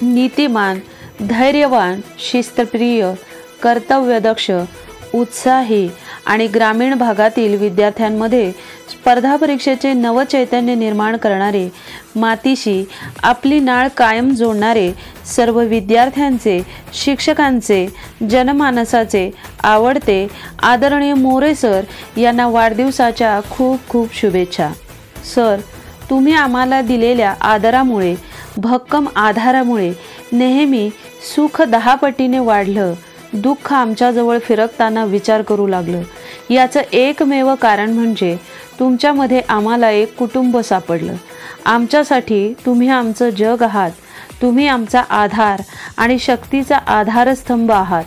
नीतिमान, धैर्यवान, शिस्तप्रिय, कर्तव्यदक्ष, उत्साही आणि ग्रामीण भागातील विद्यार्थ्यांमध्ये स्पर्धा परीक्षेचे नवचैतन्य निर्माण करणारे, मातीशी आपली नाळ कायम जोडणारे, सर्व विद्यार्थ्यांचे, शिक्षकांचे, जनमानसाचे आवडते आदरणीय मोरे सर यांना वाढदिवसाच्या खूप खूप शुभेच्छा. सर, तुम्ही आम्हाला दिलेल्या आदरामुळे, भक्कम आधारामुळे नेहमी सुख 10 पटीने वाढलं. दुःख आमच्याजवळ फिरकताना विचार करू लागलं. याचं एकमेव कारण म्हणजे तुमच्यामध्ये आम्हाला एक कुटुंब सापडलं. आमच्यासाठी तुम्ही आमचं जग आहात. तुम्ही आमचा आधार आणि शक्तीचा आधारस्तंभ आहात.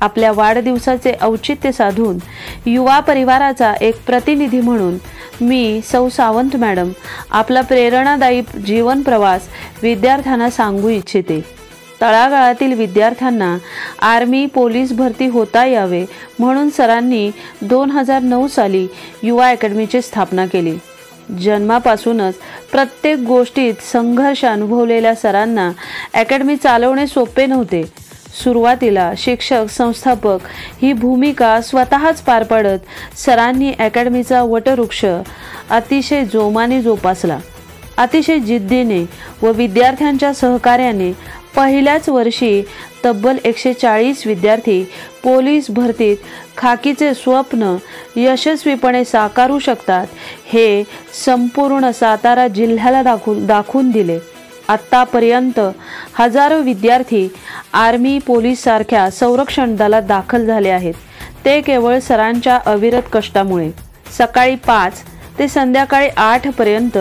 आपल्या वाढदिवसाचे औचित्य साधून युवा परिवाराचा एक प्रतिनिधी म्हणून मी सौ सावंत मॅडम आपला प्रेरणादायी जीवन प्रवास विद्यार्थ्यांना सांगू इच्छिते. तळागाळातील विद्यार्थ्यांना आर्मी पोलीस भरती होता यावे म्हणून सरांनी 2009 साली युवा अकॅडमीची स्थापना केली. जन्मापासूनच प्रत्येक गोष्टीत संघर्ष अनुभवलेल्या सरांना अकॅडमी चालवणे सोपे नव्हते. सुरुवातीला शिक्षक संस्थापक ही भूमिका स्वतःच पार पाडत सरांनी अकॅडमीचा वटवृक्ष अतिशय जोमाने जोपासला. अतिशय जिद्दीने व विद्यार्थ्यांच्या सहकार्याने पहिल्याच वर्षी तब्बल 140 विद्यार्थी पोलीस भरतीत खाकीचे स्वप्न यशस्वीपणे साकारू शकतात हे संपूर्ण सातारा जिल्ह्याला दाखवून दिले. आत्तापर्यंत हजारो विद्यार्थी आर्मी पोलीस सारख्या संरक्षण दलात दाखल झाले आहेत. ते केवळ सरांच्या अविरत कष्टामुळे. सकाळी 5 ते संध्याकाळी 8 पर्यंत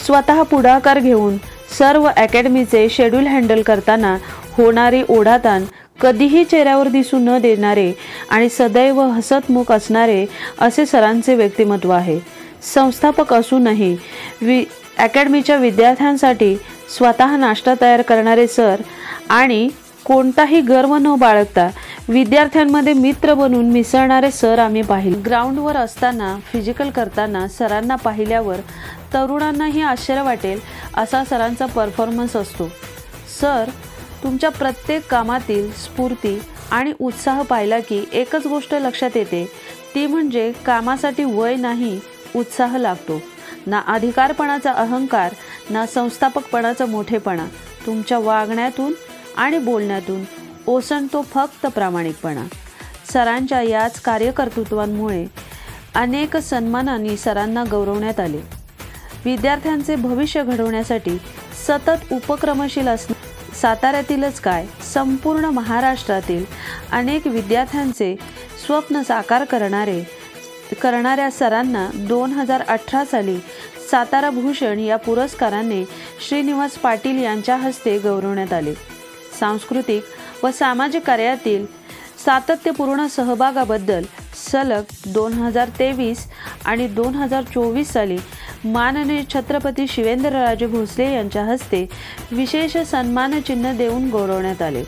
स्वतः पुढाकार घेऊन सर्व अकॅडमीचे शेड्यूल हँडल करताना होणारी ओढाताण कधीही चेहऱ्यावर दिसू न देणारे आणि सदैव हसतमुख असणारे असे सरांचे व्यक्तिमत्व आहे. संस्थापक असूनही अकॅडमीच्या विद्यार्थ्यांसाठी स्वतः नाश्ता तयार करणारे सर आणि कोणताही गर्व न बाळगता विद्यार्थ्यांमध्ये मित्र बनून मिसळणारे सर आम्ही पाहिले. ग्राउंडवर असताना फिजिकल करताना सरांना पाहिल्यावर तरुणांनाही आश्चर्य वाटेल असा सरांचा परफॉर्मन्स असतो. सर, तुमच्या प्रत्येक कामातील स्फूर्ती आणि उत्साह पाहिला की एकच गोष्ट लक्षात येते, ती म्हणजे कामासाठी वय नाही, उत्साह लागतो. ना अधिकारपणाचा अहंकार, ना संस्थापकपणाचा मोठेपणा. तुमच्या वागण्यातून आणि बोलण्यातून ओसंडतो फक्त प्रामाणिकपणा. सरांच्या याच कार्यकर्तृत्वांमुळे अनेक सन्मानांनी सरांना गौरवण्यात आले. विद्यार्थ्यांचे भविष्य घडवण्यासाठी सतत उपक्रमशील असणे साताऱ्यातीलच काय संपूर्ण महाराष्ट्रातील अनेक विद्यार्थ्यांचे स्वप्न साकार करणाऱ्या सरांना 2018 साली सातारा भूषण या पुरस्काराने श्रीनिवास पाटील यांच्या हस्ते गौरवण्यात आले. सांस्कृतिक व सामाजिक कार्यातील सातत्यपूर्ण सहभागाबद्दल सलग 2023 आणि 2024 साली माननीय छत्रपती शिवेंद्रराजे भोसले यांच्या हस्ते विशेष सन्मानचिन्ह देऊन गौरवण्यात आले.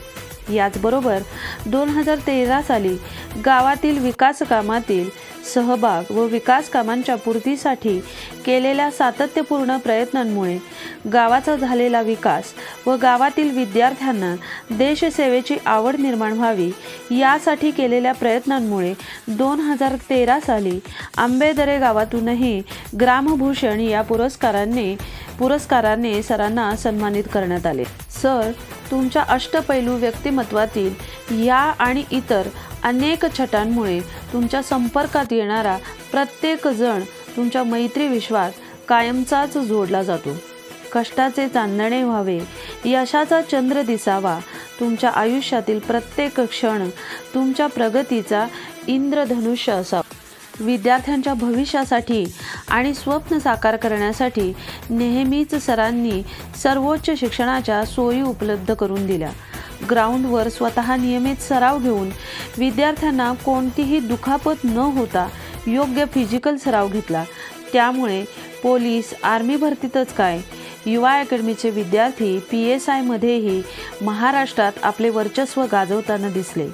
याचबरोबर 2013 साली गावातील विकास कामातील सहभाग व विकास कामांच्या पूर्तीसाठी केलेल्या सातत्यपूर्ण प्रयत्नांमुळे गावाचा झालेला विकास व गावातील विद्यार्थ्यांना देशसेवेची आवड निर्माण व्हावी यासाठी केलेल्या प्रयत्नांमुळे 2013 साली आंबेदरे गावातूनही ग्रामभूषण या पुरस्काराने सरांना सन्मानित करण्यात आले. सर, तुमच्या अष्टपैलू व्यक्तिमत्वातील या आणि इतर अनेक छटांमुळे तुमच्या संपर्कात येणारा प्रत्येक जण तुमच्या मैत्री विश्वात कायमचाच जोडला जातो. कष्टाचे चांदणे व्हावे, यशाचा चंद्र दिसावा, तुमच्या आयुष्यातील प्रत्येक क्षण तुमच्या प्रगतीचा इंद्रधनुष्य असावा. विद्यार्थ्यांच्या भविष्यासाठी आणि स्वप्न साकार करण्यासाठी नेहमीच सरांनी सर्वोच्च शिक्षणाच्या सोयी उपलब्ध करून दिल्या. ग्राउंडवर स्वतः नियमित सराव घेऊन विद्यार्थ्यांना कोणतीही दुखापत न होता योग्य फिजिकल सराव घेतला. त्यामुळे पोलीस आर्मी भरतीतच काय, युवा अकॅडमीचे विद्यार्थी PSI मध्येही महाराष्ट्रात आपले वर्चस्व गाजवताना दिसले.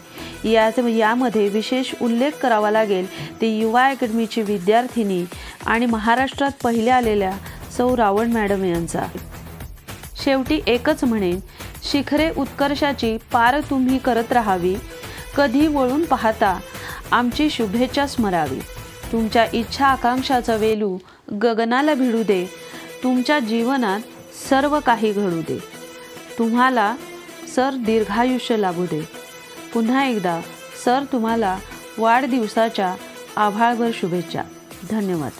यामध्ये विशेष उल्लेख करावा लागेल ते युवा अकॅडमीची विद्यार्थिनी आणि महाराष्ट्रात पहिल्या आलेल्या सौ रावण मॅडम यांचा. शेवटी एकच म्हणेन शिखरे उत्कर्षाची पार तुम्ही करत राहावी. कधी वळून पाहता आमची शुभेच्छा स्मरावी. तुमच्या इच्छा आकांक्षाचा वेलू गगनाला भिडू दे. तुमच्या जीवनात सर्व काही घडू दे. तुम्हाला सर दीर्घायुष्य लाभू दे. पुन्हा एकदा सर तुम्हाला वाढदिवसाच्या आभाळभर शुभेच्छा. धन्यवाद.